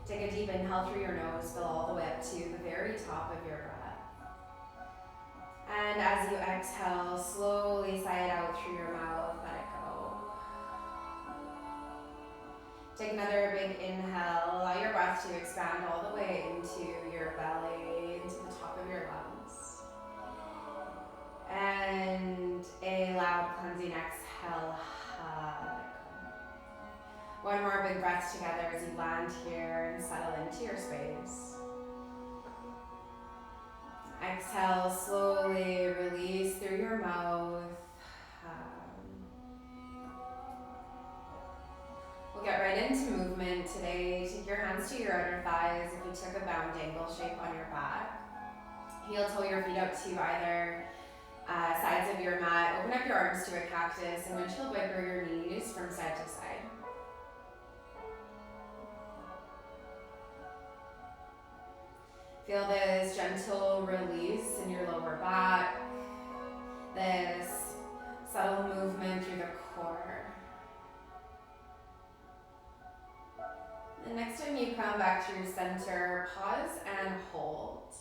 Take a deep inhale through your nose, fill all the way up to the very top of your breath. And as you exhale, slowly sigh it out through your mouth, let it go. Take another big inhale, allow your breath to expand all the way into your belly, into the top of your lungs. And a loud cleansing exhale, let it go. One more big breath together as you land here and settle into your space. Exhale, slowly release through your mouth. We'll get right into movement today. Take your hands to your outer thighs if you took a bound angle shape on your back. Heel toe your feet up to either sides of your mat. Open up your arms to a cactus and windshield wiper your knees from side to side. Feel this gentle release in your lower back, this subtle movement through the core. And next time you come back through center, pause and hold.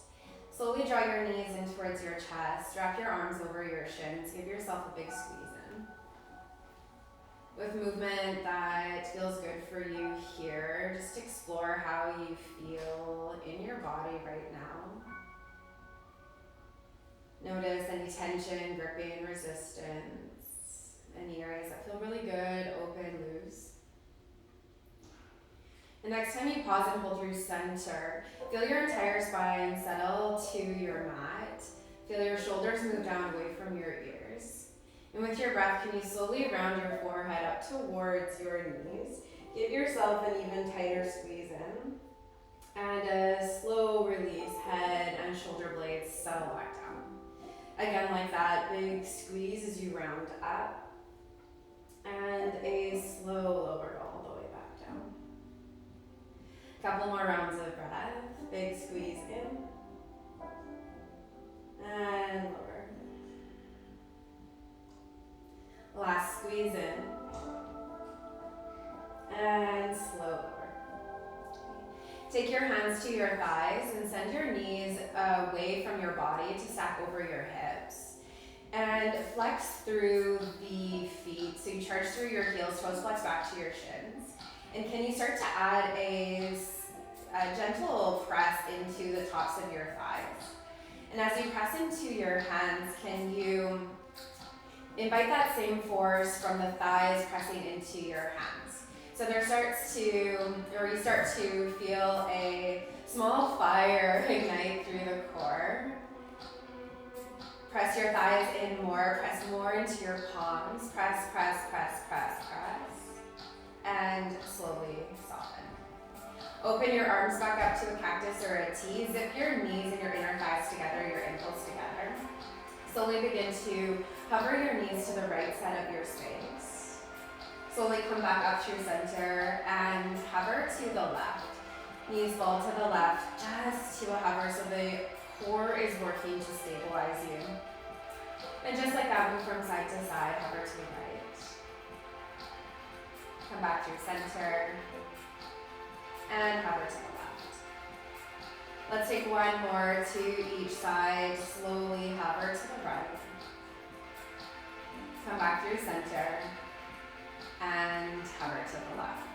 Slowly draw your knees in towards your chest, wrap your arms over your shins, give yourself a big squeeze in. With movement that feels good for you here, just explore how you feel in your body right now. Notice any tension, gripping, resistance, any areas that feel really good, open, loose. The next time you pause and hold through center, feel your entire spine settle to your mat. Feel your shoulders move down away from your ears. And with your breath, can you slowly round your forehead up towards your knees? Give yourself an even tighter squeeze in. And a slow release, head and shoulder blades settle back down. Again, like that, big squeeze as you round up. And a slow lower all the way back down. Couple more rounds of breath. Big squeeze in. And lower. Last squeeze in. And slow lower. Take your hands to your thighs and send your knees away from your body to stack over your hips. And flex through the feet. So you charge through your heels, toes flex back to your shins. And can you start to add a gentle press into the tops of your thighs? And as you press into your hands, can you invite that same force from the thighs pressing into your hands? So you start to feel a small fire ignite through the core. Press your thighs in more, press more into your palms. Press, press, press, press, press. And slowly soften. Open your arms back up to a cactus or a T. Zip your knees and your inner thighs together, your ankles together. Slowly begin to hover your knees to the right side of your space. Slowly come back up through center and hover to the left. Knees fall to the left, just to a hover so the core is working to stabilize you. And just like that, move from side to side, hover to the right. Come back through center and hover to the left. Let's take one more to each side. Slowly hover to the right. Come back through center and hover to the left.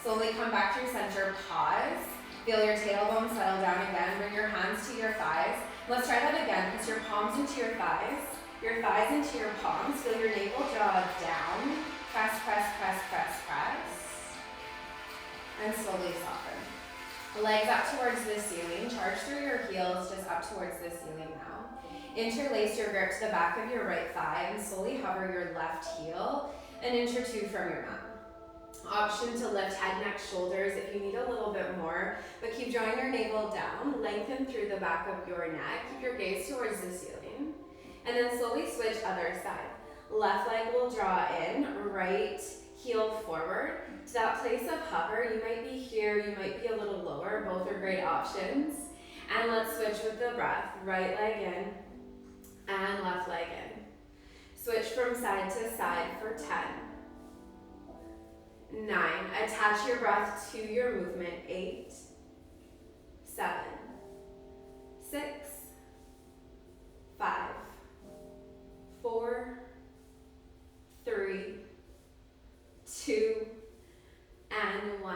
Slowly come back through center, pause. Feel your tailbone settle down again. Bring your hands to your thighs. Let's try that again. Press your palms into your thighs into your palms. Feel your navel draw down. Press, press, press, press, press. And slowly soften. Legs up towards the ceiling. Charge through your heels just up towards the ceiling now. Interlace your grip to the back of your right thigh and slowly hover your left heel an inch or two from your mat. Option to lift head, neck, shoulders if you need a little bit more, but keep drawing your navel down. Lengthen through the back of your neck. Keep your gaze towards the ceiling. And then slowly switch other side. Left leg will draw in, right heel forward. To that place of hover, you might be here, you might be a little lower. Both are great options. And let's switch with the breath. Right leg in and left leg in. Switch from side to side for 10, 9. Attach your breath to your movement. 8, 7, 6, 5, 4, 3, 2, and 1.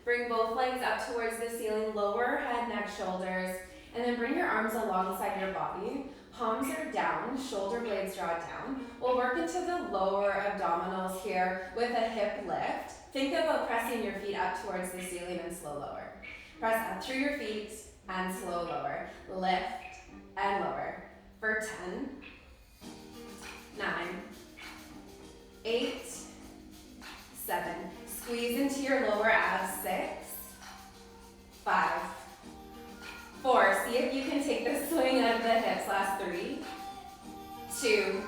Bring both legs up towards the ceiling, lower head, neck, shoulders, and then bring your arms alongside your body. Palms are down, shoulder blades draw down. We'll work into the lower abdominals here with a hip lift. Think about pressing your feet up towards the ceiling and slow lower. Press up through your feet and slow lower. Lift and lower. For 10, 9, 8, 7. Squeeze into your lower abs. 6, 5, 4. See if you can take the swing out of the hips. Last 3, 2,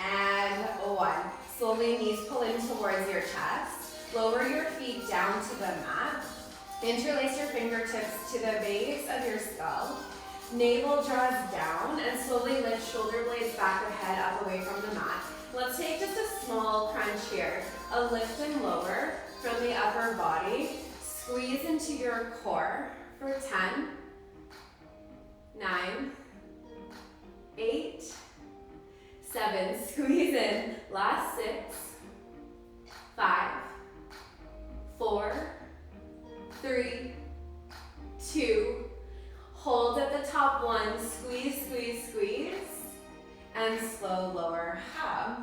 and 1. Slowly knees pull in towards your chest. Lower your feet down to the mat. Interlace your fingertips to the base of your skull. Navel draws down and slowly lift shoulder blades back ahead, up away from the mat. Let's take just a small crunch here. A lift and lower from the upper body. Squeeze into your core for 10, 9, 8, 7. Squeeze in. Last 6, 5, 4, 3, 2. Hold at the top. 1. Squeeze, squeeze, squeeze. And slow lower half.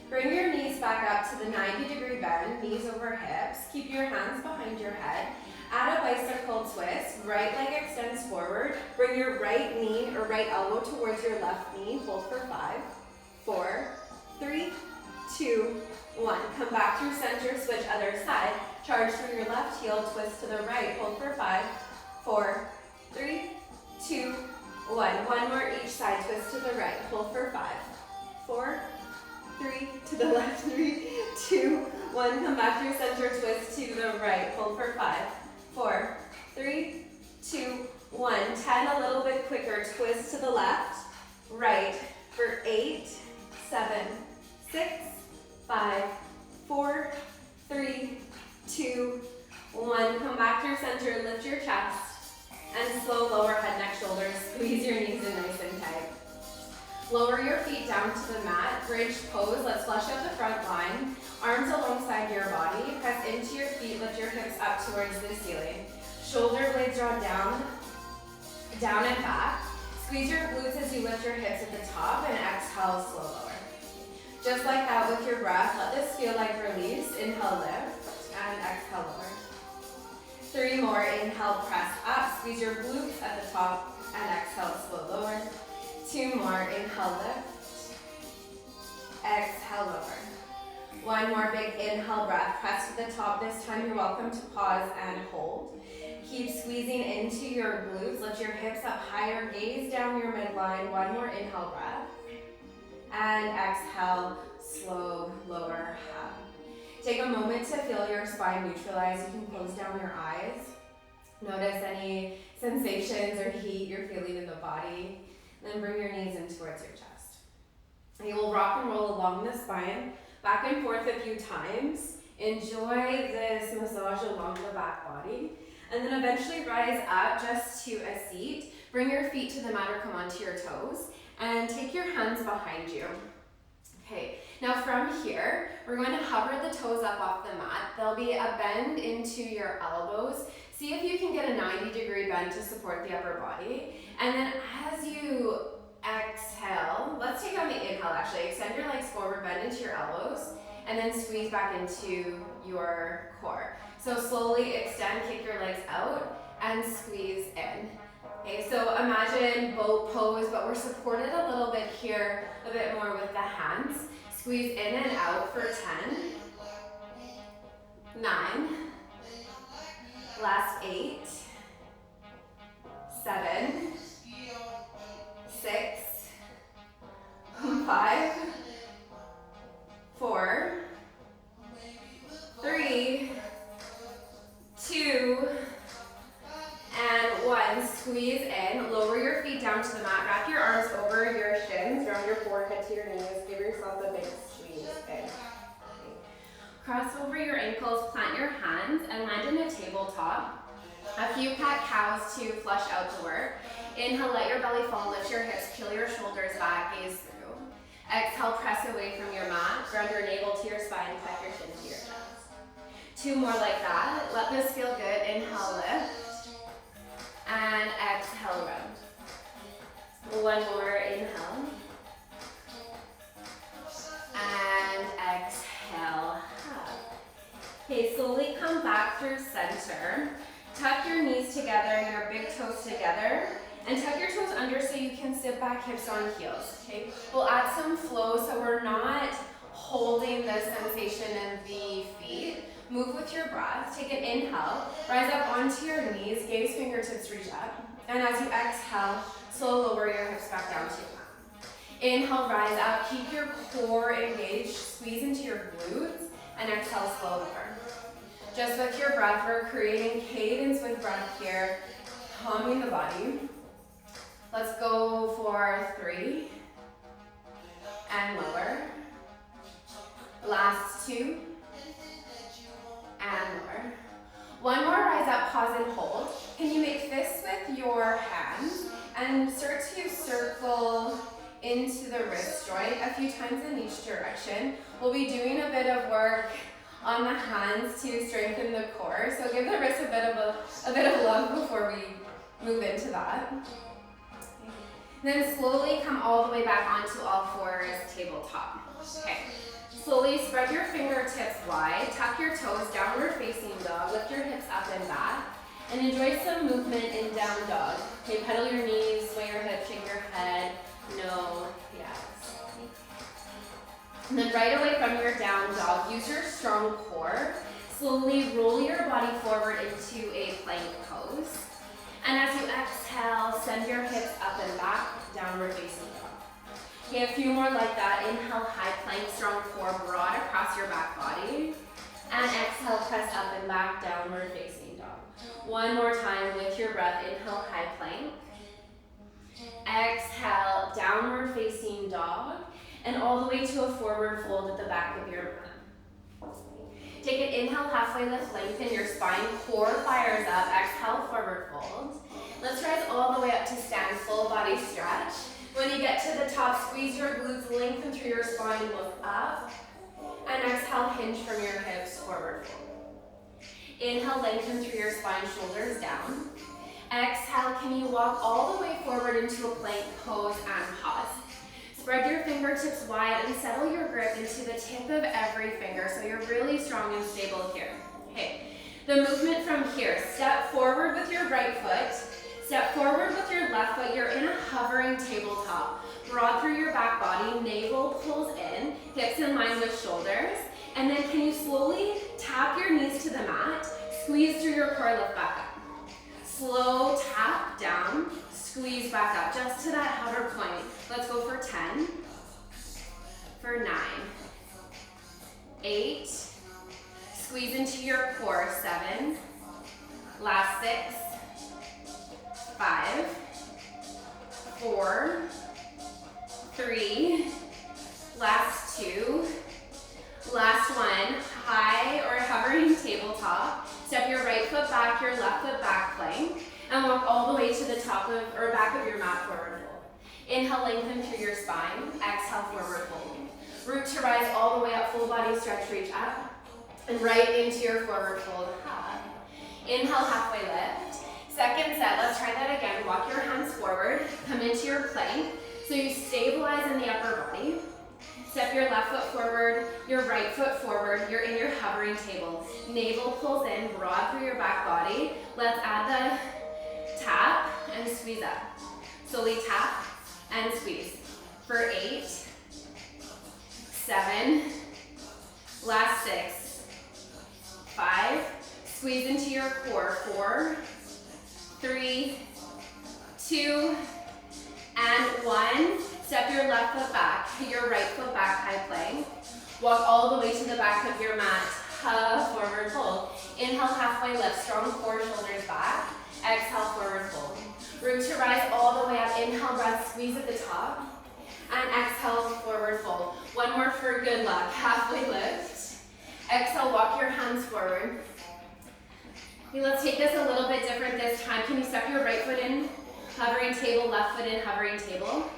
Bring your knees back up to the 90-degree bend, knees over hips. Keep your hands behind your head. Add a bicycle twist. Right leg extends forward. Bring your right knee or right elbow towards your left knee. Hold for 5, 4, 3, 2, 1. Come back through center, switch other side. Charge through your left heel, twist to the right. Hold for 5, 4, 3, 2, 1. One more each side, twist to the right. Hold for 5, 4, 3, to the left, 3, 2, 1. Come back through center, twist to the right. Hold for 5, 4, 3, 2, 1. 10, a little bit quicker. Twist to the left, right, for 8, 7, 6, 5, 4, 3, 2, 1. Come back through center, lift your chest, and slow lower head, neck, shoulders. Squeeze your knees in nice and tight. Lower your feet down to the mat. Bridge pose. Let's flush out the front line. Arms alongside your body. Press into your feet. Lift your hips up towards the ceiling. Shoulder blades draw down and back. Squeeze your glutes as you lift your hips at the top and exhale, slow lower. Just like that with your breath, let this feel like release. Inhale, lift, and exhale, lower. 3 more. Inhale, press up. Squeeze your glutes at the top and exhale, slow lower. 2 more. Inhale, lift. Exhale, lower. 1 more big inhale breath. Press to the top. This time you're welcome to pause and hold. Keep squeezing into your glutes. Lift your hips up higher. Gaze down your midline. 1 more inhale breath. And exhale, slow, lower half. Take a moment to feel your spine neutralize. You can close down your eyes. Notice any sensations or heat you're feeling in the body. Then bring your knees in towards your chest. You will rock and roll along the spine, back and forth a few times. Enjoy this massage along the back body. And then eventually rise up just to a seat. Bring your feet to the mat or come onto your toes. And take your hands behind you. Okay, now from here, we're going to hover the toes up off the mat. There'll be a bend into your elbows. See if you can get a 90-degree bend to support the upper body. And then as you exhale, let's take on the inhale actually. Extend your legs forward, bend into your elbows, and then squeeze back into your core. So slowly extend, kick your legs out, and squeeze in. Okay, so imagine boat pose, but we're supported a little bit here, a bit more with the hands. Squeeze in and out for 10, 9, last 8, 7, 6, 5, 4, 3, 2, and 1. Squeeze in. Lower your feet down to the mat. Wrap your arms over your shins. Round your forehead to your knees. Give yourself a big squeeze in. Okay. Cross over your verticals, plant your hands and land in a tabletop. A few cat-cows to flush out the work. Inhale, let your belly fall, lift your hips, peel your shoulders back, gaze through. Exhale, press away from your mat, ground your navel to your spine, tuck your chin to your chest. 2 more like that. Let this feel good. Inhale, lift. And exhale, round. 1 more, inhale. And exhale, hug. Okay, slowly come back through center. Tuck your knees together and your big toes together. And tuck your toes under so you can sit back, hips on heels, okay? We'll add some flow so we're not holding the sensation in the feet. Move with your breath. Take an inhale. Rise up onto your knees. Gaze, fingertips reach up. And as you exhale, slow lower your hips back down to your mat. Inhale, rise up. Keep your core engaged. Squeeze into your glutes. And exhale, slow lower. Just with your breath, we're creating cadence with breath here. Calming the body. Let's go for 3. And lower. Last 2. And lower. 1 more, rise up, pause and hold. Can you make fists with your hands and start to circle into the wrist joint a few times in each direction. We'll be doing a bit of work on the hands to strengthen the core. So give the wrist a bit of love before we move into that. Then slowly come all the way back onto all fours, tabletop. Okay. Slowly spread your fingertips wide, tuck your toes, downward facing dog, lift your hips up and back, and enjoy some movement in down dog. Okay, pedal your knees, sway your hips, shake your head, no, yes. And then right away from your down dog, use your strong core. Slowly roll your body forward into a plank pose. And as you exhale, send your hips up and back, downward facing dog. Okay, a few more like that. Inhale, high plank, strong core, broad across your back body. And exhale, press up and back, downward facing dog. 1 more time with your breath. Inhale, high plank. Exhale, downward facing dog. And all the way to a forward fold at the back of your mat. Take an inhale, halfway lift, lengthen your spine, core fires up. Exhale, forward fold. Let's rise all the way up to stand, full body stretch. When you get to the top, squeeze your glutes, lengthen through your spine, look up. And exhale, hinge from your hips, forward fold. Inhale, lengthen through your spine, shoulders down. Exhale, can you walk all the way forward into a plank pose and pause. Spread your fingertips wide and settle your grip into the tip of every finger so you're really strong and stable here. Okay, the movement from here, step forward with your right foot. Step forward with your left foot. You're in a hovering tabletop. Broad through your back body, navel pulls in, hips in line with shoulders. And then can you slowly tap your knees to the mat, squeeze through your core, lift back up. Slow tap down, squeeze back up, just to that hover point. Let's go for 10, for 9, 8, squeeze into your core, 7, last 6, 5, 4, 3, last 2, last 1, high or hovering tabletop. Step your right foot back, your left foot back plank, and walk all the way to the top of or back of your mat, forward fold. Inhale, lengthen through your spine. Exhale, forward fold. Root to rise all the way up, full body stretch, reach up, and right into your forward fold. Hug. Inhale, halfway lift. Second set, let's try that again. Walk your hands forward, come into your plank. So you stabilize in the upper body. Step your left foot forward, your right foot forward. You're in your hovering table. Navel pulls in, broad through your back body. Let's add the tap and squeeze up. Slowly tap and squeeze. For 8, 7, last 6, 5, squeeze into your core, 4, 3, 2, and 1. Step your left foot back, your right foot back, high plank. Walk all the way to the back of your mat, forward fold. Inhale, halfway lift, strong core, shoulders back. Exhale, forward fold. Root to rise all the way up. Inhale, breath, squeeze at the top. And exhale, forward fold. 1 more for good luck. Halfway lift. Exhale, walk your hands forward. Okay, let's take this a little bit different this time. Can you step your right foot in, hovering table, left foot in, hovering table.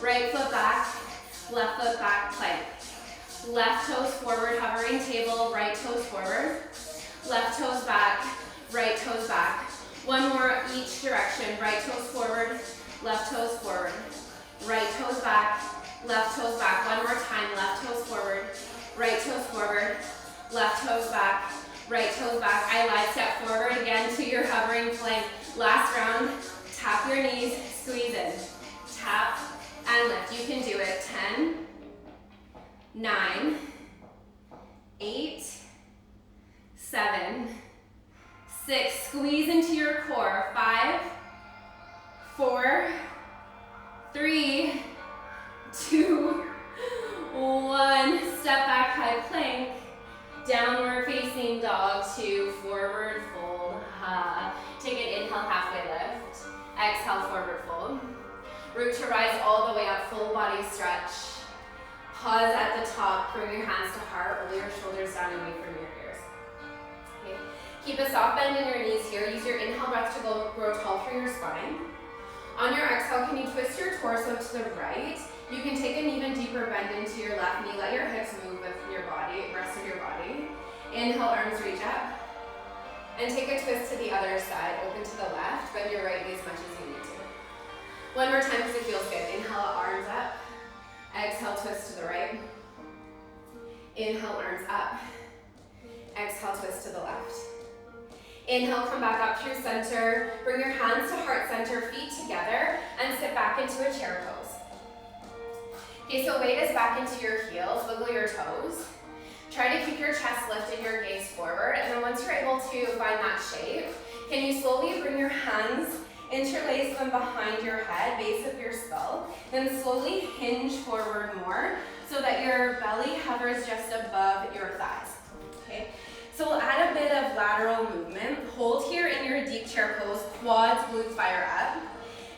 Right foot back, plank. Left toes forward, hovering table, right toes forward. Left toes back, right toes back. One more each direction. Right toes forward, left toes forward. Right toes back, left toes back. One more time. Left toes forward, right toes forward. Left toes back, right toes back. I light step forward again to your hovering plank. Last round. Tap your knees, squeeze in. Tap and lift. You can do it. 10, 9, 8, 7, 6. Squeeze into your core. 5, 4, 3, 2, 1. Step back, high plank. Downward facing dog to forward fold. Take an inhale, halfway lift. Exhale, forward fold. Root to rise all the way up, full body stretch. Pause at the top, bring your hands to heart, roll your shoulders down away from your ears. Okay. Keep a soft bend in your knees here. Use your inhale breath to grow tall through your spine. On your exhale, can you twist your torso to the right? You can take an even deeper bend into your left knee. Let your hips move with your body, rest of your body. Inhale, arms reach up. And take a twist to the other side, open to the left, bend your right knee as much as you need to. One more time because it feels good. Inhale, arms up. Exhale, twist to the right. Inhale, arms up. Exhale, twist to the left. Inhale, come back up through center. Bring your hands to heart center, feet together, and sit back into a chair pose. Okay, so weight is back into your heels, wiggle your toes. Try to keep your chest lifted, your gaze forward, and then once you're able to find that shape, can you slowly bring your hands, interlace them behind your head, base of your skull, then slowly hinge forward more so that your belly hovers just above your thighs, okay? So we'll add a bit of lateral movement. Hold here in your deep chair pose, quads, glutes fire up.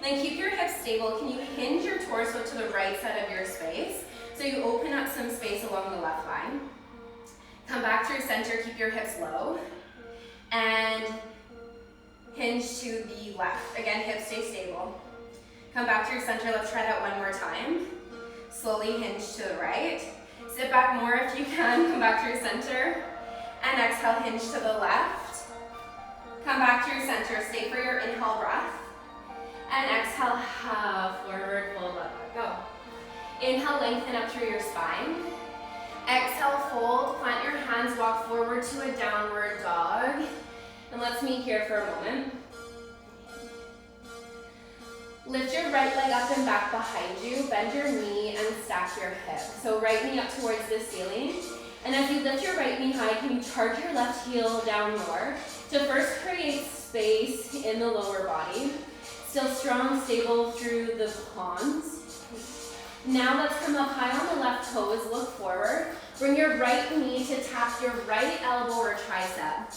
Then keep your hips stable. Can you hinge your torso to the right side of your space so you open up some space along the left line. Come back through center, keep your hips low, and hinge to the left. Again, hips stay stable. Come back through center, let's try that one more time. Slowly hinge to the right. Sit back more if you can, come back through center. And exhale, hinge to the left. Come back through center, stay for your inhale breath. And exhale, forward fold, let that go. Inhale, lengthen up through your spine. Exhale, fold, plant your hands, walk forward to a downward dog. And let's meet here for a moment. Lift your right leg up and back behind you, bend your knee and stack your hip. So right knee up towards the ceiling. And as you lift your right knee high, can you charge your left heel down more to first create space in the lower body. Still strong, stable through the palms. Now let's come up high on the left toes, look forward. Bring your right knee to tap your right elbow or tricep.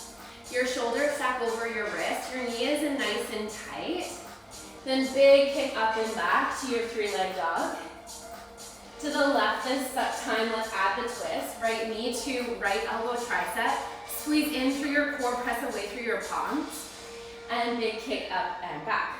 Your shoulders stack over your wrist. Your knee is in nice and tight. Then big kick up and back to your three-leg dog. To the left this time, let's add the twist. Right knee to right elbow tricep. Squeeze in through your core, press away through your palms. And big kick up and back.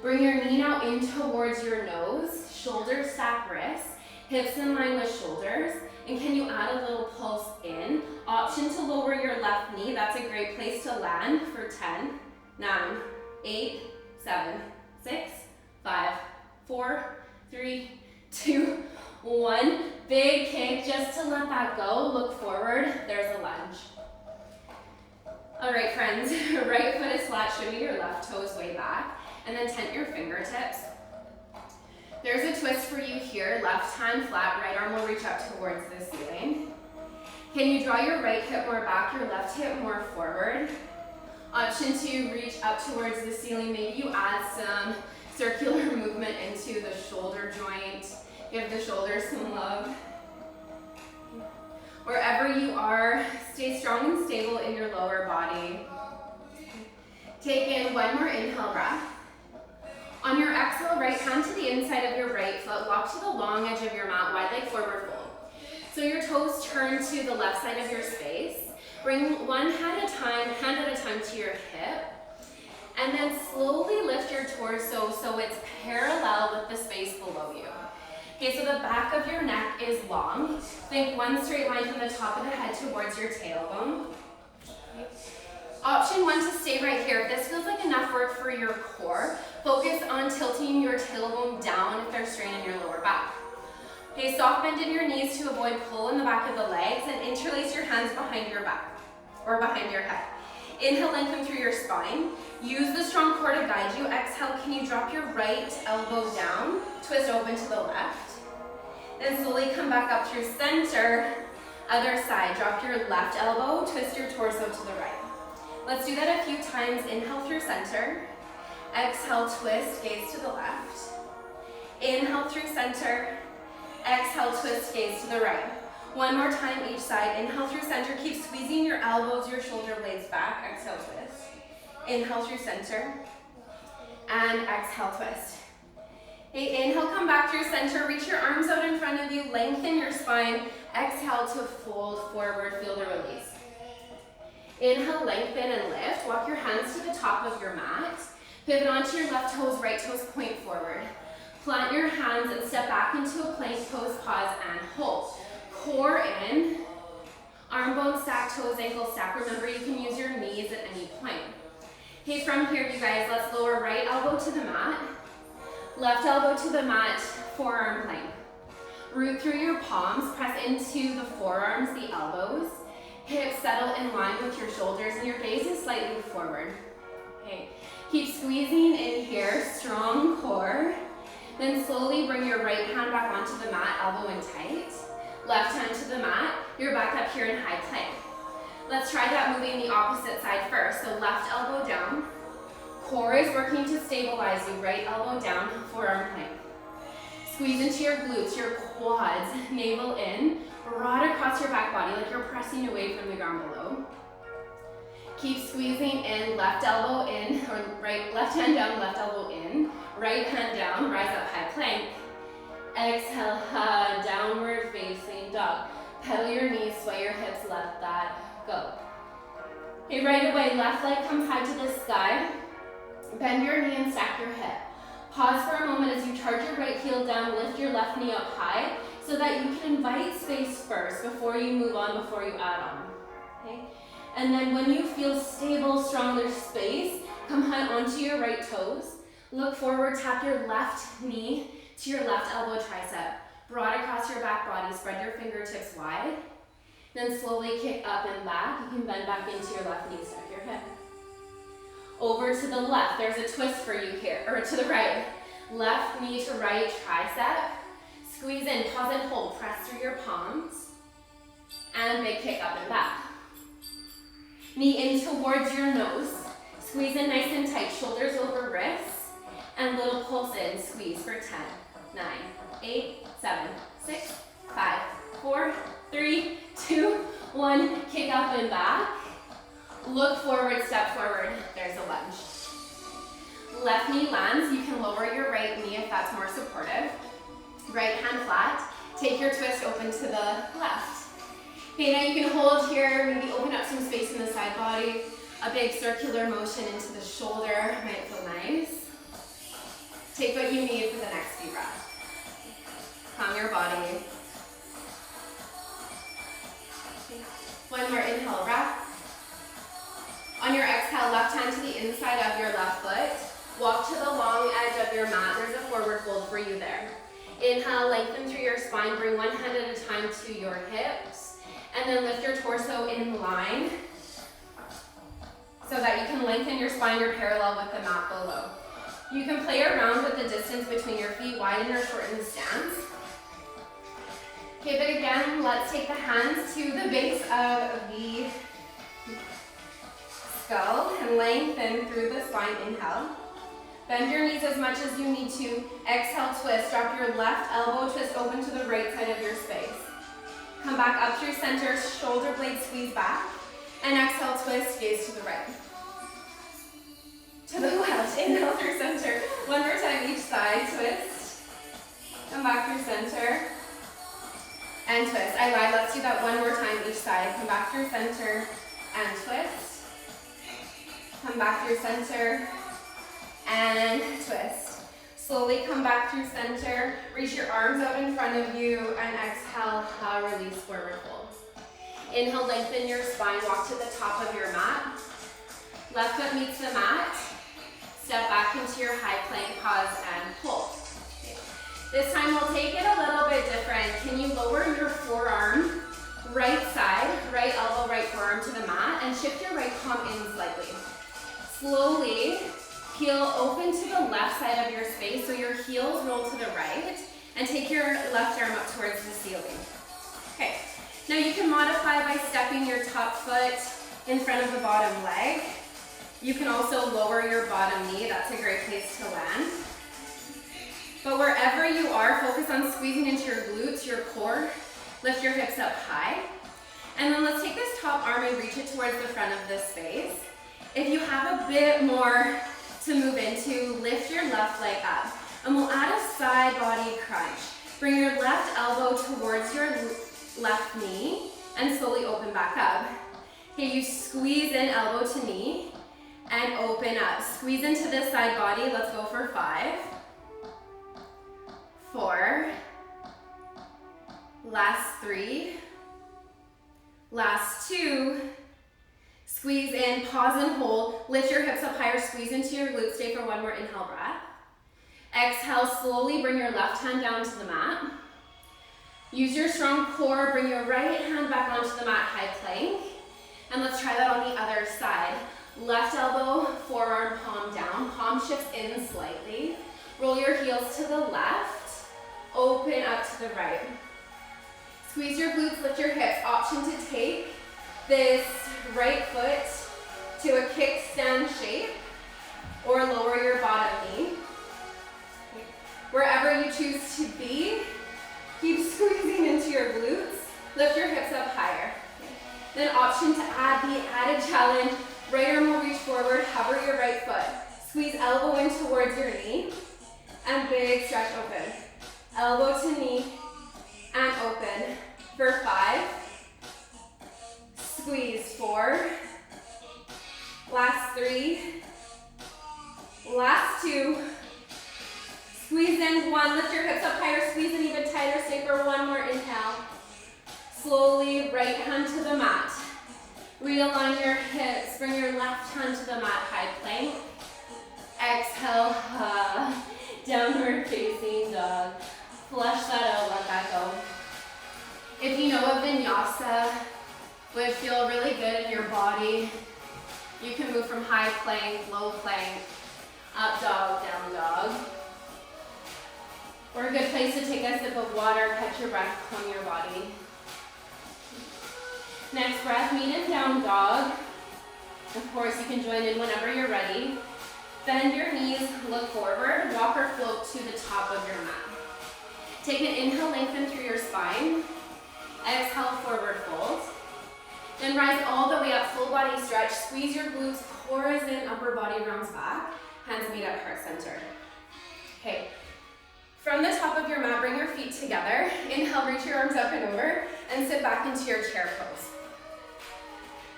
Bring your knee now in towards your nose. Shoulders stack wrists. Hips in line with shoulders. And can you add a little pulse in? Option to lower your left knee. That's a great place to land for 10, 9, 8, 7, 6, 5, 4, 3, 2, 1. Big kick just to let that go. Look forward. There's a lunge. All right, friends. Right foot is flat. Show me your left toes way back. And then tent your fingertips. There's a twist for you here. Left hand flat. Right arm will reach up towards the ceiling. Can you draw your right hip more back, your left hip more forward? Option to reach up towards the ceiling. Maybe you add some circular movement into the shoulder joint. Give the shoulders some love. Wherever you are, stay strong and stable in your lower body. Take in one more inhale breath. On your exhale, right hand to the inside of your right foot, walk to the long edge of your mat, wide leg forward fold. So your toes turn to the left side of your space. Bring one hand at a time to your hip. And then slowly lift your torso so it's parallel with the space below you. Okay, so the back of your neck is long. Think one straight line from the top of the head towards your tailbone. Okay. Option one to stay right here. If this feels like enough work for your core, focus on tilting your tailbone down if there's strain in your lower back. Okay, soft bend in your knees to avoid pull in the back of the legs and interlace your hands behind your back or behind your head. Inhale, lengthen through your spine. Use the strong core to guide you. Exhale, can you drop your right elbow down, twist open to the left. Then slowly come back up through center. Other side, drop your left elbow, twist your torso to the right. Let's do that a few times. Inhale through center. Exhale, twist, gaze to the left. Inhale through center. Exhale, twist, gaze to the right. One more time each side. Inhale through center. Keep squeezing your elbows, your shoulder blades back. Exhale, twist. Inhale through center. And exhale, twist. Okay, inhale, come back through center. Reach your arms out in front of you. Lengthen your spine. Exhale to fold forward. Feel the release. Inhale, lengthen and lift. Walk your hands to the top of your mat. Pivot onto your left toes, right toes point forward. Plant your hands and step back into a plank pose, pause and hold. Core in, arm bone stack, toes, ankle stack. Remember, you can use your knees at any point. Okay, from here, you guys, let's lower right elbow to the mat, left elbow to the mat, forearm plank. Root through your palms, press into the forearms, the elbows. Hips settle in line with your shoulders and your gaze is slightly forward. Okay, keep squeezing in here, strong core. Then slowly bring your right hand back onto the mat, elbow in tight. Left hand to the mat, you're back up here in high plank. Let's try that moving the opposite side first. So left elbow down. Core is working to stabilize you. Right elbow down, forearm plank. Squeeze into your glutes, your quads, navel in. Broad across your back body like you're pressing away from the ground below. Keep squeezing in, left elbow in, or right, left hand down, left elbow in. Right hand down, rise up high plank. Exhale, downward facing dog. Pedal your knees, sway your hips, let that go. Okay, right away, left leg comes high to the sky. Bend your knee and stack your hip. Pause for a moment as you charge your right heel down, lift your left knee up high so that you can invite space first before you move on, before you add on. Okay? And then when you feel stable, strong, there's space, come high onto your right toes. Look forward, tap your left knee to your left elbow tricep. Broad across your back body, spread your fingertips wide. Then slowly kick up and back. You can bend back into your left knee, stack your hip. Over to the left, there's a twist for you here, or to the right. Left knee to right tricep. Squeeze in, pause and hold, press through your palms. And big kick up and back. Knee in towards your nose. Squeeze in nice and tight, shoulders over wrists. And little pulse in, squeeze for 10, 9, 8, 7, 6, 5, 4, 3, 2, 1. Kick up and back. Look forward, step forward. There's a lunge. Left knee lands. You can lower your right knee if that's more supportive. Right hand flat. Take your twist open to the left. Okay, now you can hold here, maybe open up some space in the side body. A big circular motion into the shoulder might feel nice. Take what you need for the next few breaths. Calm your body. One more inhale, wrap. On your exhale, left hand to the inside of your left foot. Walk to the long edge of your mat. There's a forward fold for you there. Inhale, lengthen through your spine. Bring one hand at a time to your hips. And then lift your torso in line so that you can lengthen your spine. You're parallel with the mat below. You can play around with the distance between your feet, widen or shorten the stance. Okay, but again, let's take the hands to the base of the skull and lengthen through the spine. Inhale. Bend your knees as much as you need to. Exhale, twist. Drop your left elbow, twist open to the right side of your space. Come back up through center, shoulder blades squeeze back. And exhale, twist, gaze to the right. To the left, inhale through center. One more time each side, twist. Come back through center. and twist. I lied, let's do that one more time each side. Come back through center and twist. Come back through center and twist. Slowly come back through center. Reach your arms out in front of you and exhale, release, forward fold. Inhale, lengthen your spine, walk to the top of your mat. Left foot meets the mat. Step back into your high plank, pause and pull. Okay. This time we'll take it a little bit different. Can you lower your forearm, right side, right elbow, right forearm to the mat, and shift your right palm in slightly. Slowly, heel open to the left side of your space, so your heels roll to the right, and take your left arm up towards the ceiling. Okay, now you can modify by stepping your top foot in front of the bottom leg. You can also lower your bottom knee, that's a great place to land. But wherever you are, focus on squeezing into your glutes, your core, lift your hips up high. And then let's take this top arm and reach it towards the front of this space. If you have a bit more to move into, lift your left leg up. And we'll add a side body crunch. Bring your left elbow towards your left knee and slowly open back up. Okay, you squeeze in elbow to knee and open up. Squeeze into this side body. Let's go for 5, 4, last 3, last 2, squeeze in, pause and hold, lift your hips up higher, squeeze into your glutes, stay for one more inhale breath. Exhale, slowly bring your left hand down to the mat. Use your strong core, bring your right hand back onto the mat, high plank. And let's try that on the other side. Left elbow, forearm, palm down, palm shifts in slightly. Roll your heels to the left, open up to the right. Squeeze your glutes, lift your hips. Option to take this right foot to a kickstand shape or lower your bottom knee. Wherever you choose to be, keep squeezing into your glutes. Lift your hips up higher. Then option to add the added challenge. Right arm will reach forward, hover your right foot. Squeeze elbow in towards your knee and big stretch open. Elbow to knee and open. For 5, squeeze 4, last 3, last 2, squeeze in 1, lift your hips up higher, squeeze in even tighter, stay for one more inhale. Slowly, right hand to the mat. Realign your hips, bring your left hand to the mat, high plank. Exhale, downward facing dog. Flush that out, let that go. If you know a vinyasa would feel really good in your body, you can move from high plank, low plank, up dog, down dog. Or a good place to take a sip of water, catch your breath, calm your body. Next breath, meet in down dog. Of course, you can join in whenever you're ready. Bend your knees, look forward, walk or float to the top of your mat. Take an inhale, lengthen through your spine. Exhale, forward fold. Then rise all the way up, full body stretch. Squeeze your glutes, core is in, upper body rounds back. Hands meet at heart center. Okay. From the top of your mat, bring your feet together. Inhale, reach your arms up and over, and sit back into your chair pose.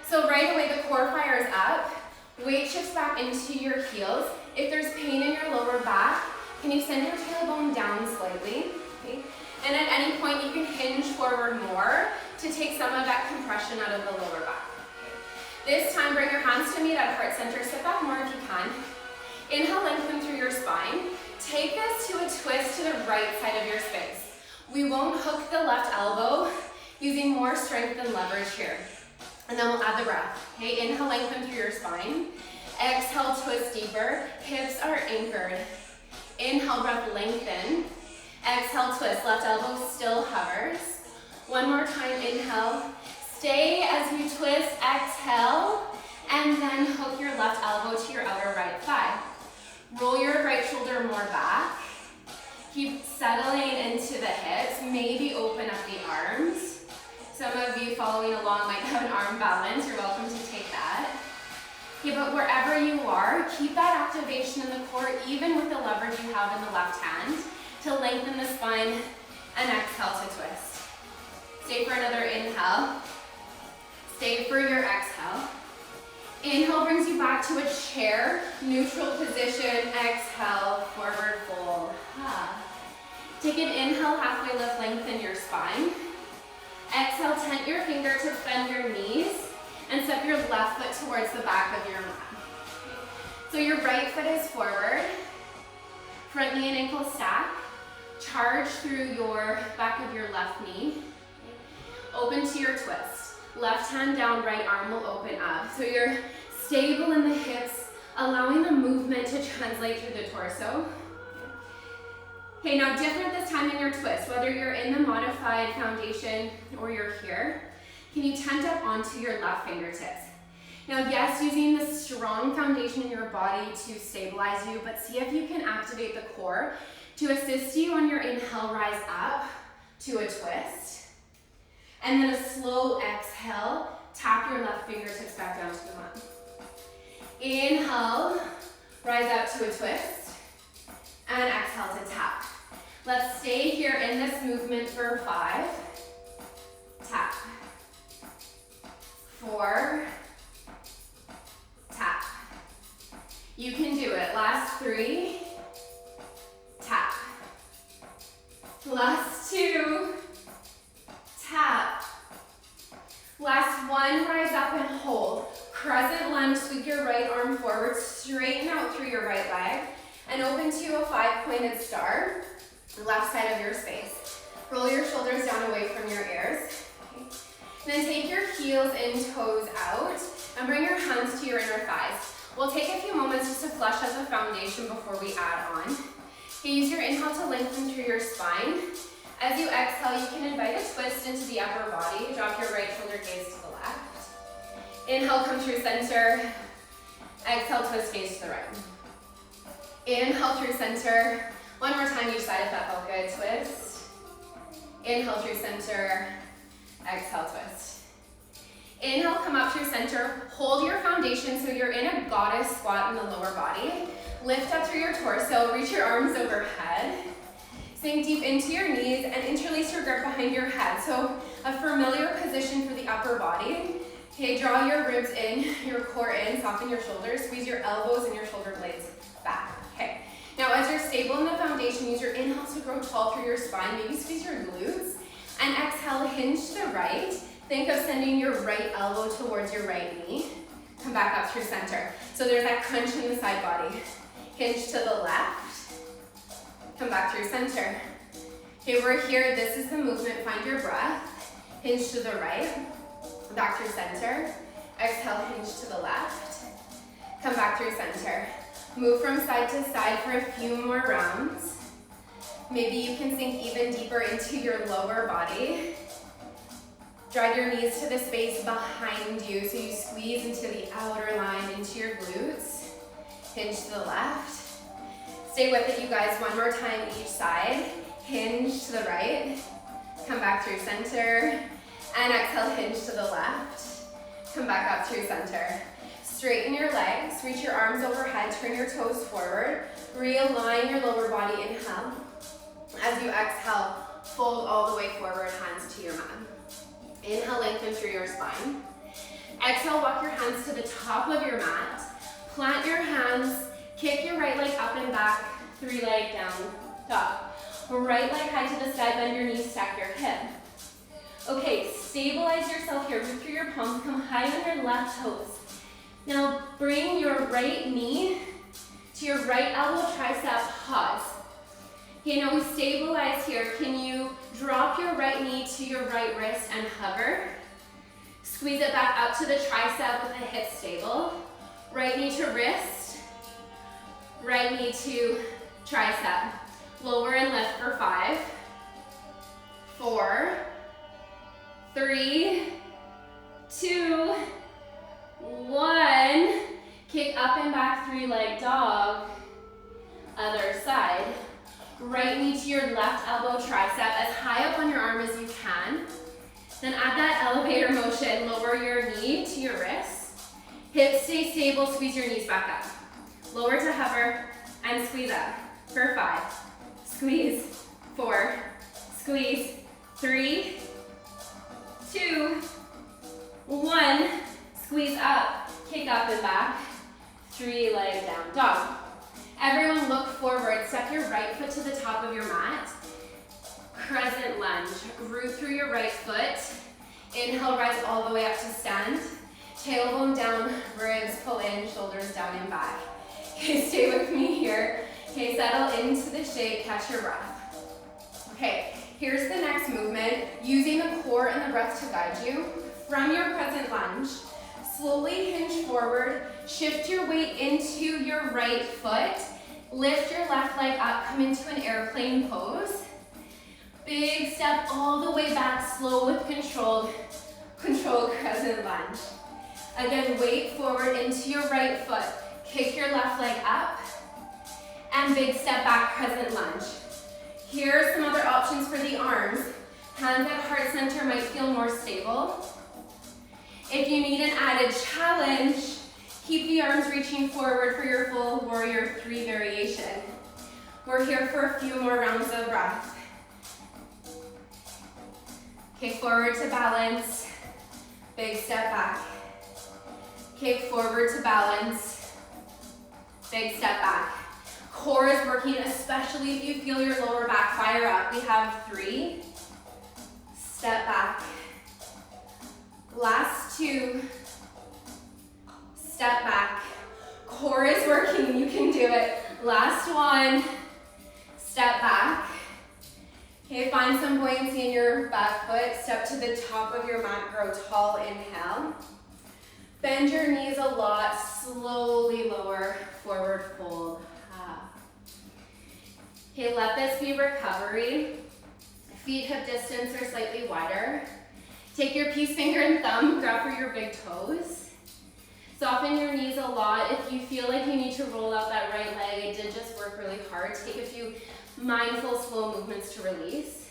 So right away, the core fires up. Weight shifts back into your heels. If there's pain in your lower back, can you send your tailbone down slightly? Okay. And at any point, you can hinge forward more to take some of that compression out of the lower back. Okay. This time, bring your hands to meet at heart center. Sit back more if you can. Inhale, lengthen through your spine. Take this to a twist to the right side of your space. We won't hook the left elbow, using more strength and leverage here. And then we'll add the breath. Okay, inhale, lengthen through your spine. Exhale, twist deeper. Hips are anchored. Inhale, breath, lengthen. Exhale, twist. Left elbow still hovers. One more time, inhale. Stay as you twist, exhale. And then hook your left elbow to your outer right thigh. Roll your right shoulder more back. Keep settling into the hips. Maybe open up the arms. Some of you following along might have an arm balance. You're welcome to take that. Okay, but wherever you are, keep that activation in the core, even with the leverage you have in the left hand, to lengthen the spine and exhale to twist. Stay for another inhale. Stay for your exhale. Inhale brings you back to a chair, neutral position. Exhale, forward fold. Take an inhale, halfway lift, lengthen your spine. Exhale, tent your fingertips, bend your knees, and step your left foot towards the back of your mat. So your right foot is forward, front knee and ankle stack. Charge through your back of your left knee. Open to your twist. Left hand down, right arm will open up. So you're stable in the hips, allowing the movement to translate through the torso. Okay, now different this time in your twist, whether you're in the modified foundation or you're here, can you tent up onto your left fingertips? Now yes, using the strong foundation in your body to stabilize you, but see if you can activate the core to assist you on your inhale, rise up to a twist. And then a slow exhale, tap your left fingertips back down to the mat. Inhale, rise up to a twist, and exhale to tap. Let's stay here in this movement for 5. Tap. 4. Tap. You can do it. Last 3. Tap. Last 2. Tap. Last 1, rise up and hold. Crescent lunge, sweep your right arm forward, straighten out through your right leg, and open to a 5-pointed star, left side of your space. Roll your shoulders down away from your ears. Okay. Then take your heels in, toes out, and bring your hands to your inner thighs. We'll take a few moments just to flush out the foundation before we add on. Okay, use your inhale to lengthen through your spine. As you exhale, you can invite a twist into the upper body. Drop your right shoulder gaze to the left. Inhale, come through center. Exhale, twist gaze to the right. Inhale through center. One more time each side if that felt good. Twist. Inhale through center. Exhale, twist. Inhale, come up through center. Hold your foundation so you're in a goddess squat in the lower body. Lift up through your torso. Reach your arms overhead. Sink deep into your knees and interlace your grip behind your head. So a familiar position for the upper body. Okay, draw your ribs in, your core in, soften your shoulders, squeeze your elbows and your shoulder blades back. Okay, now as you're stable in the foundation, use your inhale to grow tall through your spine, maybe squeeze your glutes, and exhale, hinge to the right. Think of sending your right elbow towards your right knee. Come back up through center. So there's that crunch in the side body. Hinge to the left, come back through center. Okay, we're here, this is the movement, find your breath. Hinge to the right, back through center. Exhale, hinge to the left. Come back through center. Move from side to side for a few more rounds. Maybe you can sink even deeper into your lower body. Drive your knees to the space behind you so you squeeze into the outer line, into your glutes. Hinge to the left. Stay with it, you guys, one more time each side. Hinge to the right. Come back through center. And exhale, hinge to the left. Come back up through center. Straighten your legs, reach your arms overhead, turn your toes forward. Realign your lower body, inhale. As you exhale, fold all the way forward, hands to your mat. Inhale, lengthen through your spine. Exhale, walk your hands to the top of your mat. Plant your hands, kick your right leg up and back, 3 leg down, top. Right leg high to the side, bend your knees, stack your hip. Okay, stabilize yourself here. Root through your palms, come high on your left toes. Now bring your right knee to your right elbow, tricep, pause. Okay, now we stabilize here. Can you drop your right knee to your right wrist and hover? Squeeze it back up to the tricep with the hip stable. Right knee to wrist. Right knee to tricep. Lower and lift for 5, 4, 3, 2, 1. Kick up and back, 3-leg dog. Other side. Right knee to your left elbow, tricep, as high up on your arm as you can. Then add that elevator motion. Lower your knee to your wrist. Hips stay stable, squeeze your knees back up. Lower to hover and squeeze up for 5. Squeeze, 4, squeeze, 3, 2, 1. Squeeze up, kick up and back. 3, leg down dog. Everyone look forward, step your right foot to the top of your mat. Crescent lunge, root through your right foot. Inhale, rise all the way up to stand. Tailbone down, ribs pull in, shoulders down and back. Okay, stay with me here. Okay, settle into the shape, catch your breath. Okay, here's the next movement, using the core and the breath to guide you. From your crescent lunge, slowly hinge forward, shift your weight into your right foot, lift your left leg up, come into an airplane pose. Big step all the way back, slow with controlled crescent lunge. Again, weight forward into your right foot, kick your left leg up, and big step back, crescent lunge. Here are some other options for the arms. Hands at heart center might feel more stable. If you need an added challenge, keep the arms reaching forward for your full warrior 3 variation. We're here for a few more rounds of breath. Okay, forward to balance, big step back. Kick forward to balance, big step back. Core is working, especially if you feel your lower back fire up. We have 3, step back. Last 2, step back. Core is working, you can do it. Last 1, step back. Okay, find some buoyancy in your back foot. Step to the top of your mat, grow tall, inhale. Bend your knees a lot, slowly lower, forward fold. Okay, let this be recovery. Feet hip distance or slightly wider. Take your peace finger and thumb, grab for your big toes. Soften your knees a lot. If you feel like you need to roll out that right leg, it did just work really hard. Take a few mindful, slow movements to release.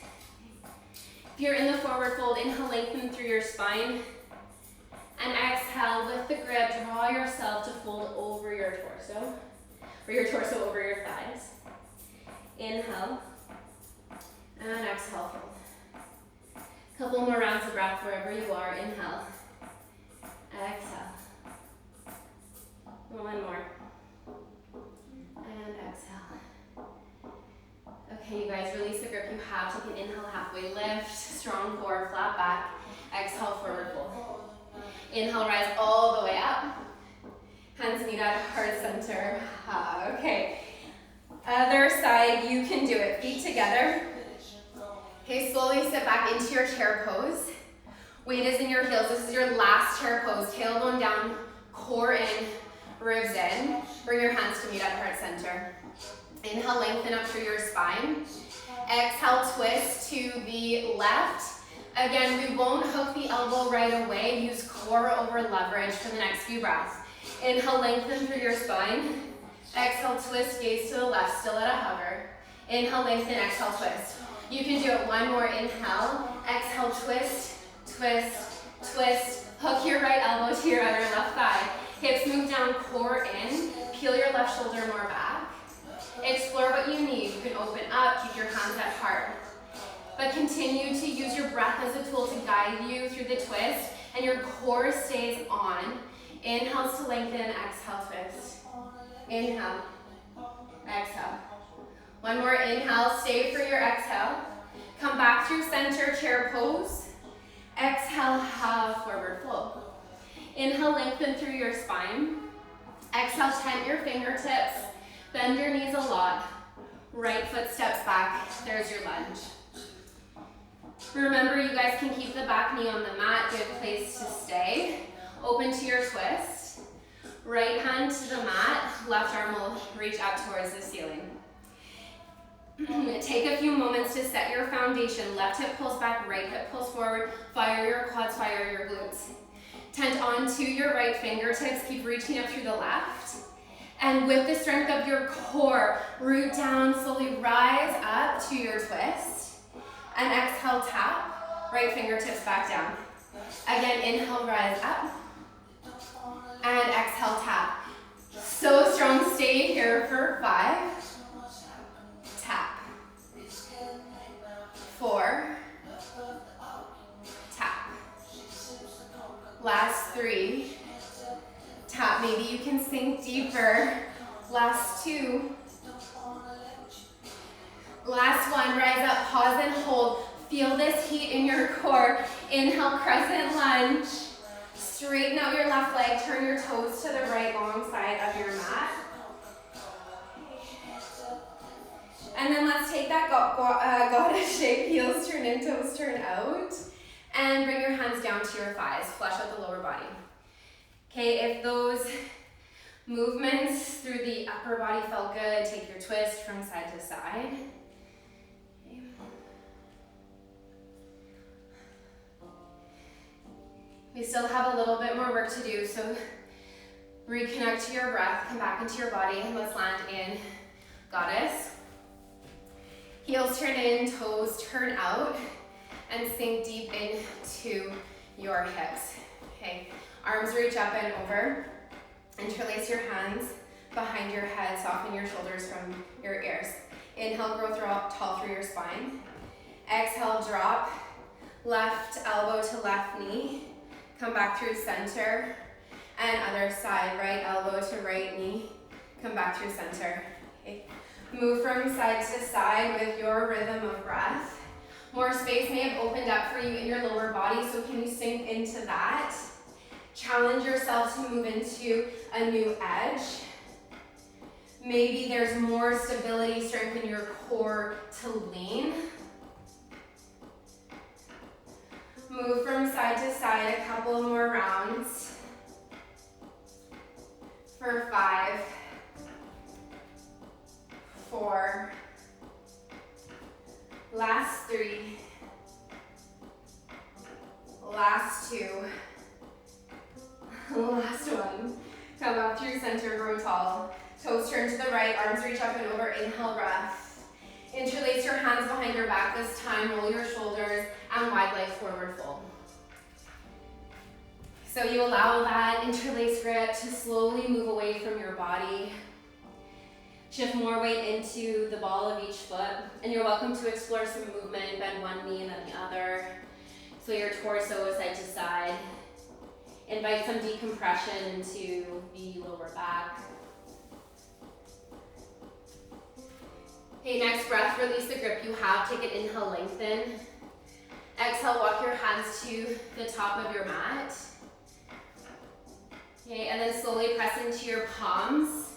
If you're in the forward fold, inhale, lengthen through your spine. And exhale, with the grip, draw yourself to fold over your torso, or your torso over your thighs. Inhale, and exhale, fold. Couple more rounds of breath wherever you are. Inhale, exhale. 1 more. And exhale. Okay, you guys, release the grip you have. Take an inhale, halfway lift, strong core, flat back. Exhale, forward fold. Inhale, rise all the way up. Hands meet at heart center. Okay. Other side, you can do it. Feet together. Okay, slowly sit back into your chair pose. Weight is in your heels. This is your last chair pose. Tailbone down, core in, ribs in. Bring your hands to meet at heart center. Inhale, lengthen up through your spine. Exhale, twist to the left. Again, we won't hook the elbow right away. Use core over leverage for the next few breaths. Inhale, lengthen through your spine. Exhale, twist, gaze to the left, still at a hover. Inhale, lengthen, exhale, twist. You can do it 1 more. Inhale, exhale, twist, twist, twist. Hook your right elbow to your other left thigh. Hips move down, core in. Peel your left shoulder more back. Explore what you need. You can open up, keep your hands at heart. But continue to use your breath as a tool to guide you through the twist, and your core stays on. Inhales to lengthen, exhale, twist. Inhale, exhale. 1 more inhale, stay for your exhale. Come back through center, chair pose. Exhale, half forward fold. Inhale, lengthen through your spine. Exhale, tent your fingertips. Bend your knees a lot. Right foot steps back. There's your lunge. Remember, you guys can keep the back knee on the mat. Good place to stay. Open to your twist. Right hand to the mat. Left arm will reach up towards the ceiling. Take a few moments to set your foundation. Left hip pulls back, right hip pulls forward. Fire your quads, fire your glutes. Tent onto your right fingertips. Keep reaching up through the left. And with the strength of your core, root down, slowly rise up to your twist. And exhale, tap. Right fingertips back down. Again, inhale, rise up. And exhale, tap. So strong, stay here for 5. Tap. 4. Tap. Last 3. Tap, maybe you can sink deeper. Last 2. Last 1, rise up, pause and hold. Feel this heat in your core. Inhale, crescent lunge. Straighten out your left leg, turn your toes to the right, long side of your mat. And then let's take that goddess shape, heels turn in, toes turn out. And bring your hands down to your thighs, flush out the lower body. Okay, if those movements through the upper body felt good, take your twist from side to side. Okay. We still have a little bit more work to do, so reconnect to your breath, come back into your body, and let's land in goddess. Heels turn in, toes turn out, and sink deep into your hips. Okay, arms reach up and over. Interlace your hands behind your head, soften your shoulders from your ears. Inhale, grow tall through your spine. Exhale, drop, left elbow to left knee. Come back through center. And other side, right elbow to right knee. Come back through center. Okay. Move from side to side with your rhythm of breath. More space may have opened up for you in your lower body, so can you sink into that? Challenge yourself to move into a new edge. Maybe there's more stability, strength in your core to lean. Move from side to side a couple more rounds. For 5, 4, last 3, last 2, last 1. Come up through center, grow tall. Toes turn to the right, arms reach up and over, inhale, breath. Interlace your hands behind your back this time, roll your shoulders, and wide leg forward fold. So you allow that interlace grip to slowly move away from your body. Shift more weight into the ball of each foot, and you're welcome to explore some movement, bend one knee and then the other. So your torso side to side. Invite some decompression into the lower back. Okay, next breath, release the grip you have. Take an inhale, lengthen. Exhale, walk your hands to the top of your mat. Okay, and then slowly press into your palms.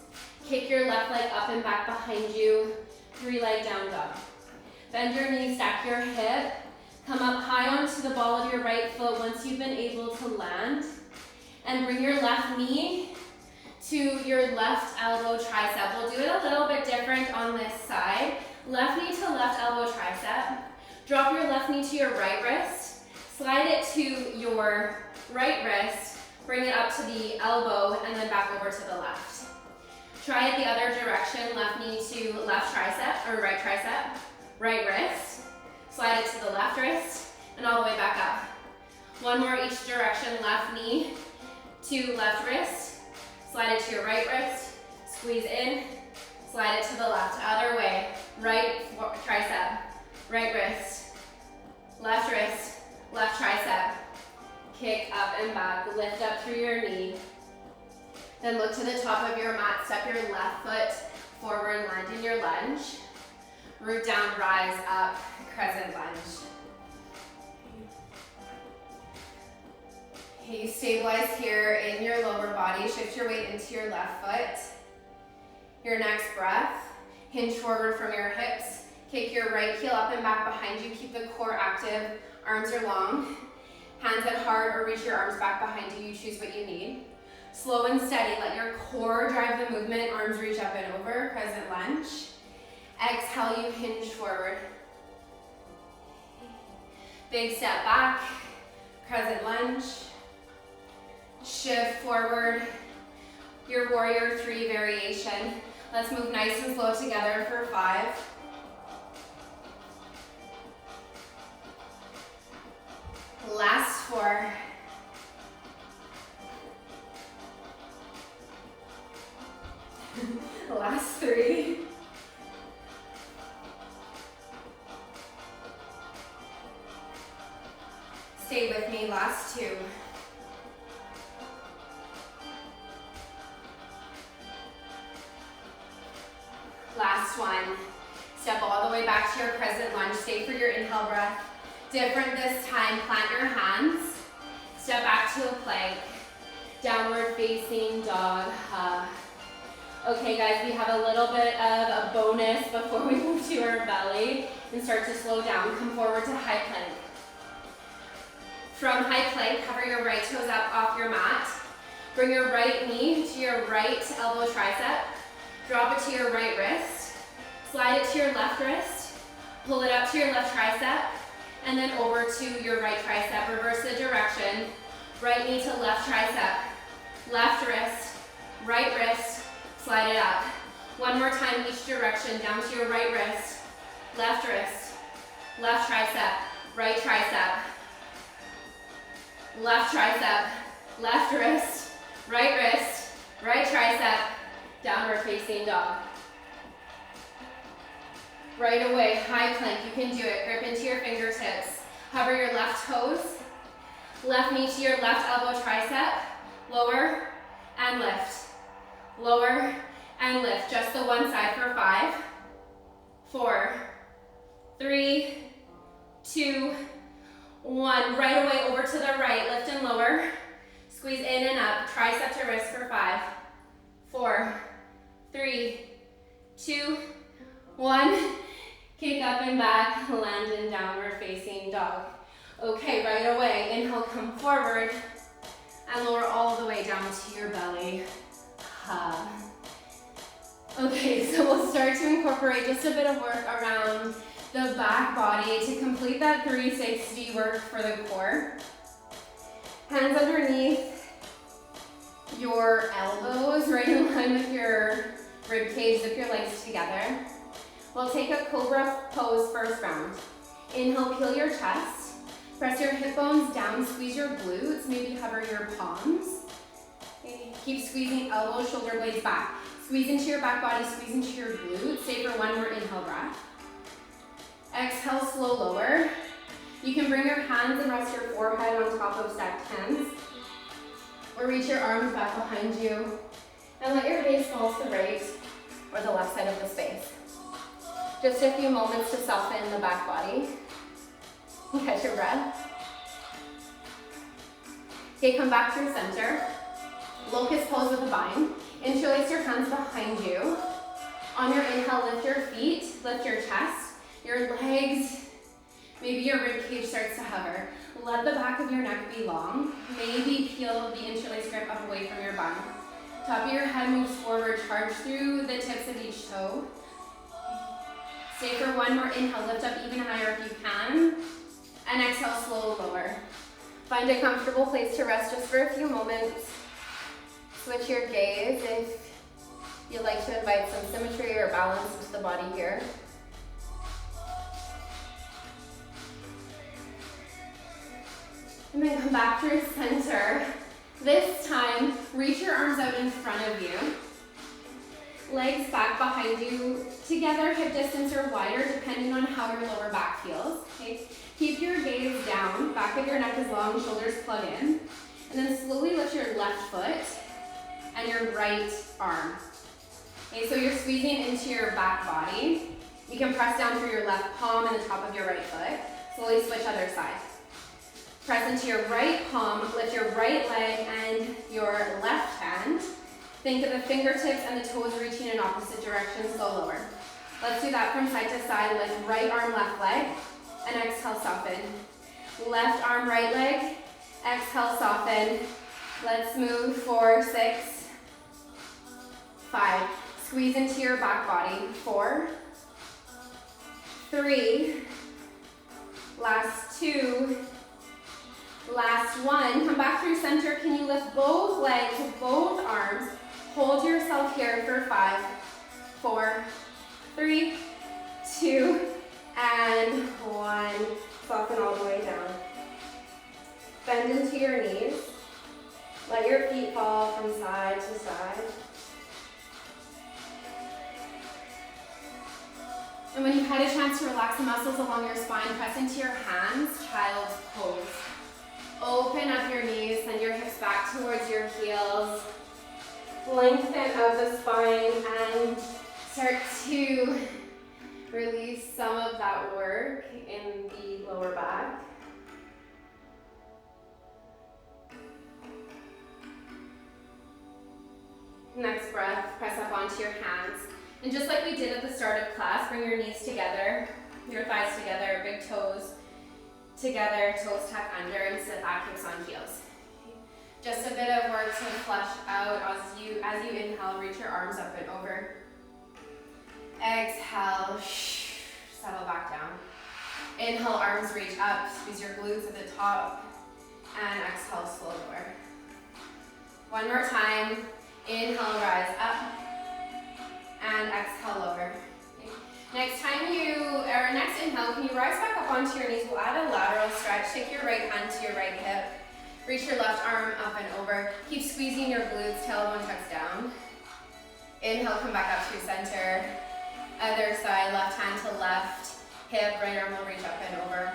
Kick your left leg up and back behind you. 3-leg down dog. Bend your knees, stack your hip. Come up high onto the ball of your right foot once you've been able to land. And bring your left knee to your left elbow tricep. We'll do it a little bit different on this side. Left knee to left elbow tricep. Drop your left knee to your right wrist. Slide it to your right wrist. Bring it up to the elbow and then back over to the left. Try it the other direction. Left knee to left tricep or right tricep. Right wrist. Slide it to the left wrist and all the way back up. One more each direction. Left knee to left wrist. Slide it to your right wrist. Squeeze in. Slide it to the left. Other way. Right tricep. Right wrist. Left wrist. Left tricep. Kick up and back. Lift up through your knee. Then look to the top of your mat. Step your left foot forward. Land in your lunge. Root down, rise up. Crescent lunge. Okay, you stabilize here in your lower body. Shift your weight into your left foot. Your next breath. Hinge forward from your hips. Kick your right heel up and back behind you. Keep the core active. Arms are long. Hands at heart or reach your arms back behind you. You choose what you need. Slow and steady. Let your core drive the movement. Arms reach up and over. Crescent lunge. Exhale, you hinge forward. Big step back. Crescent lunge. Shift forward. Your warrior 3 variation. Let's move nice and slow together for 5. Last 4. Last 3. Stay with me, last 2. Last one. Step all the way back to your crescent lunge. Stay for your inhale breath. Different this time. Plant your hands. Step back to a plank. Downward facing dog. Okay guys, we have a little bit of a bonus before we move to our belly and start to slow down. Come forward to high plank. From high plank, cover your right toes up off your mat. Bring your right knee to your right elbow tricep. Drop it to your right wrist. Slide it to your left wrist. Pull it up to your left tricep. And then over to your right tricep. Reverse the direction. Right knee to left tricep. Left wrist. Right wrist. Slide it up. One more time each direction. Down to your right wrist. Left wrist. Left tricep. Right tricep. Left tricep. Left wrist. Right wrist. Right tricep. Downward facing dog. Right away, high plank, you can do it. Grip into your fingertips. Hover your left toes. Left knee to your left elbow tricep. Lower and lift. Lower and lift. Just the one side for 5, 4, 3, 2, 1. Right away over to the right, lift and lower. Squeeze in and up, tricep to wrist for 5, 4, 3, 2, 1. Kick up and back, land in downward facing dog. Okay, right away, inhale, come forward and lower all the way down to your belly. Okay, so we'll start to incorporate just a bit of work around the back body to complete that 360 work for the core. Hands underneath your elbows, right in line with your rib cage, zip your legs together. We'll take a Cobra Pose first round. Inhale, peel your chest. Press your hip bones down, squeeze your glutes, maybe hover your palms. Okay. Keep squeezing elbows, shoulder blades back. Squeeze into your back body, squeeze into your glutes. Stay for one more inhale breath. Exhale, slow lower. You can bring your hands and rest your forehead on top of stacked hands. Or reach your arms back behind you. And let your gaze fall to the right or the left side of the space. Just a few moments to soften the back body. Catch your breath. Okay, come back through center. Locust pose with a vine. Interlace your hands behind you. On your inhale, lift your feet, lift your chest, your legs. Maybe your rib cage starts to hover. Let the back of your neck be long. Maybe peel the interlace grip up away from your bum. Top of your head moves forward, charge through the tips of each toe. Stay for one more inhale, lift up even higher if you can. And exhale, slow lower. Find a comfortable place to rest just for a few moments. Switch your gaze if you'd like to invite some symmetry or balance into the body here. And then come back through center. This time, reach your arms out in front of you. Legs back behind you, together, hip distance or wider, depending on how your lower back feels. Okay? Keep your gaze down, back of your neck is long, shoulders plug in. And then slowly lift your left foot and your right arm. Okay, so you're squeezing into your back body. You can press down through your left palm and the top of your right foot. Slowly switch other side. Press into your right palm, lift your right leg and your left hand. Think of the fingertips and the toes reaching in opposite directions, go lower. Let's do that from side to side. Lift right arm, left leg, and exhale, soften. Left arm, right leg, exhale, soften. Let's move 4, 6, 5. Squeeze into your back body. 4, 3, last 2, last 1. Come back through center. Can you lift both legs, both arms? Hold yourself here for 5, 4, 3, 2, and 1. Soften all the way down. Bend into your knees. Let your feet fall from side to side. And when you've had a chance to relax the muscles along your spine, press into your hands, child's pose. Open up your knees, send your hips back towards your heels. Lengthen of the spine and Start to release some of that work in the lower back. Next breath, press up onto your hands. And just like we did at the start of class, bring your knees together, your thighs together, big toes together, toes tuck under, and sit back, hips on heels. Just a bit of work to flush out as you inhale, reach your arms up and over. Exhale, settle back down. Inhale, arms reach up, squeeze your glutes at the top, and exhale, slow lower. One more time. Inhale, rise up, and exhale, lower. Okay. Next inhale, can you rise back up onto your knees? We'll add a lateral stretch. Take your right hand to your right hip. Reach your left arm up and over. Keep squeezing your glutes, tailbone tucks down. Inhale, come back up to center. Other side, left hand to left hip, right arm will reach up and over.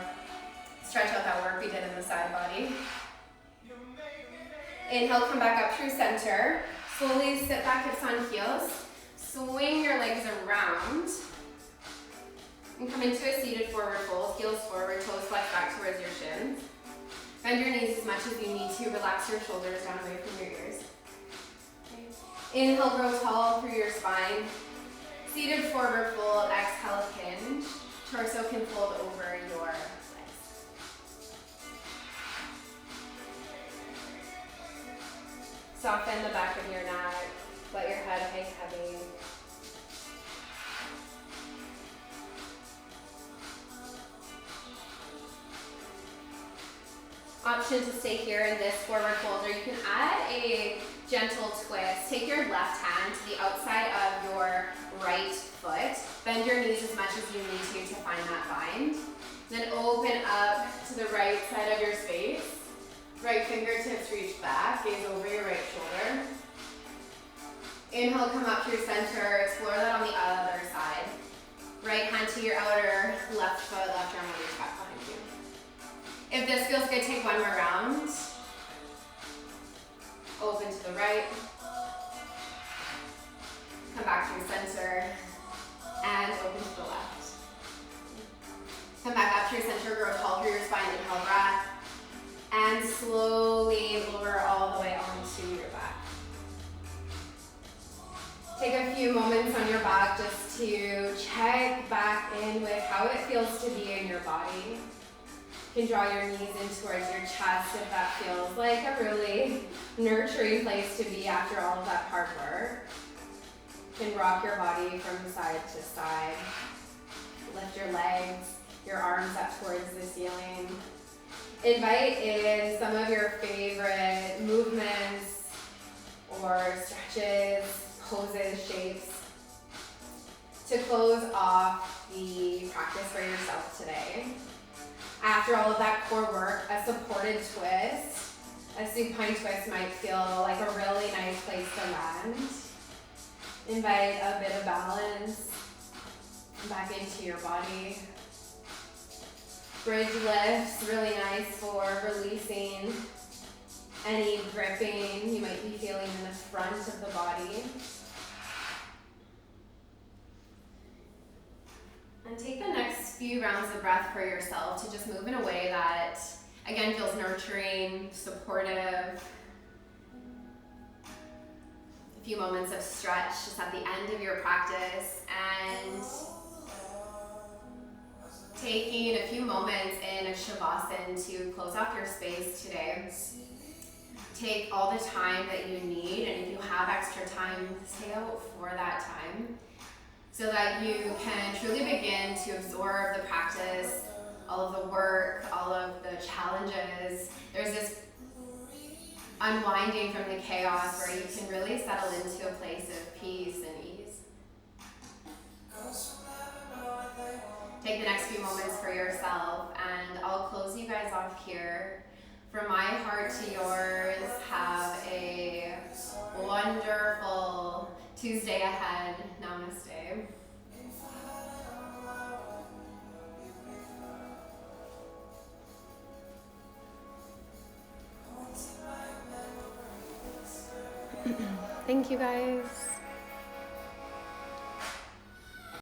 Stretch out that work we did in the side body. Inhale, come back up through center. Slowly sit back, hips on heels. Swing your legs around. And come into a seated forward fold. Heels forward, toes flex back towards your shins. Bend your knees as much as you need to. Relax your shoulders down away from your ears. Okay. Inhale, grow tall through your spine. Seated forward fold, exhale, hinge. Torso can fold over your legs. Soften the back of your neck. Let your head hang heavy. Option to stay here in this forward fold, or you can add a gentle twist. Take your left hand to the outside of your right foot. Bend your knees as much as you need to find that bind. Then open up to the right side of your space. Right fingertips reach back, gaze over your right shoulder. Inhale, come up through center, explore that on the other side. Right hand to your outer, left foot, left arm will reach back behind you. If this feels good, take one more round. Open to the right. Come back through center, and open to the left. Come back up through center, grow tall through your spine, inhale, breath. And slowly lower all the way onto your back. Take a few moments on your back just to check back in with how it feels to be in your body. You can draw your knees in towards your chest if that feels like a really nurturing place to be after all of that hard work. You can rock your body from side to side. Lift your legs, your arms up towards the ceiling. Invite in some of your favorite movements or stretches, poses, shapes to close off the practice for yourself today. After all of that core work, a supported twist, a supine twist might feel like a really nice place to land. Invite a bit of balance back into your body. Bridge lifts, really nice for releasing any gripping you might be feeling in the front of the body. And take the next few rounds of breath for yourself to just move in a way that, again, feels nurturing, supportive. A few moments of stretch just at the end of your practice, and taking a few moments in a shavasana to close off your space today. Take all the time that you need, and if you have extra time, stay out for that time so that you can truly begin to absorb the practice, all of the work, all of the challenges. There's this unwinding from the chaos where you can really settle into a place of peace and ease. Take the next few moments for yourself, and I'll close you guys off here. From my heart to yours, have a wonderful Tuesday ahead. Namaste. Thank you guys.